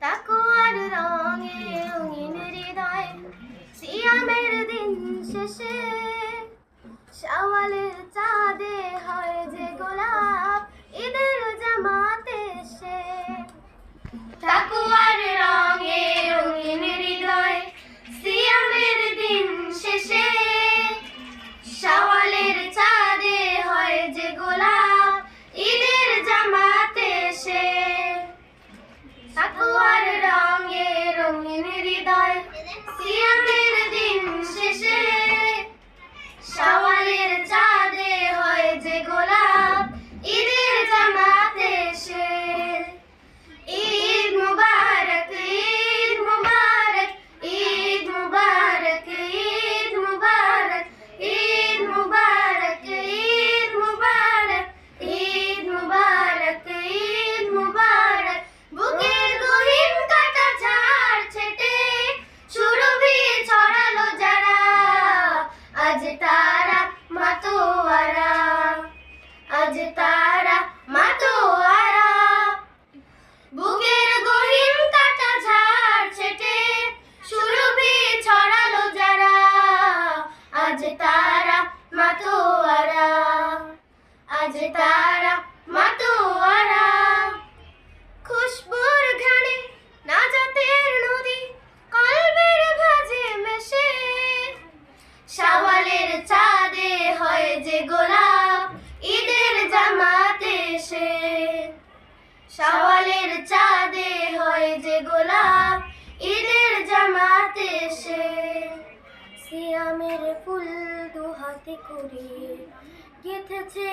তাকুয়ার রঙে রঙিন হৃদয়, সিয়ামের দিন শেষে শাওয়ালের চাঁদে হয় যে গোলাপ, ঈদের জামাতে এসে। তাকুয়ার রঙে রঙিন হৃদয়, সিয়ামের দিন শেষে শাওয়ালের চাঁদে হয় যে গোলাপ, ঈদের জামাতে এসে। তাকুয়ার রঙে রঙিন হৃদয়, সিয়ামের দিন শেষে শাওয়ালের চাঁদে হয় যে গোলাপ, ঈদের জামাতে এসে। ঈদ মুবারক, ঈদ মুবারক, ঈদ মুবারক, ঈদ মুবারক, ঈদ মুবারক, ঈদ মুবারক, ঈদ মুবারক, ঈদ মুবারক। বুকের গহীন কাটা ঝাড় ছেটে সুরভি ছড়ালো যারা, আজ তারা মাতোয়ারা, আজ তারা মাতোয়ারা। বুকের গহীন কাটা ঝাড় ছেটে সুরভি ছড়ালো যারা, আজ তারা মাতোয়ারা, আজ তারা মাতোয়ারা। খুশবুর ঘ্রাণে নাজাতের নদী কলবের ভাঁজে মেশে শাওয়ালের চাঁদে হয় যে গোলাপ, ঈদের জামাতে এসে। শাওয়ালের চাঁদে হয় যে গোলাপ, ঈদের জামাতে এসে। সিয়ামের ফুল দু হাতে করে গেঁথেছে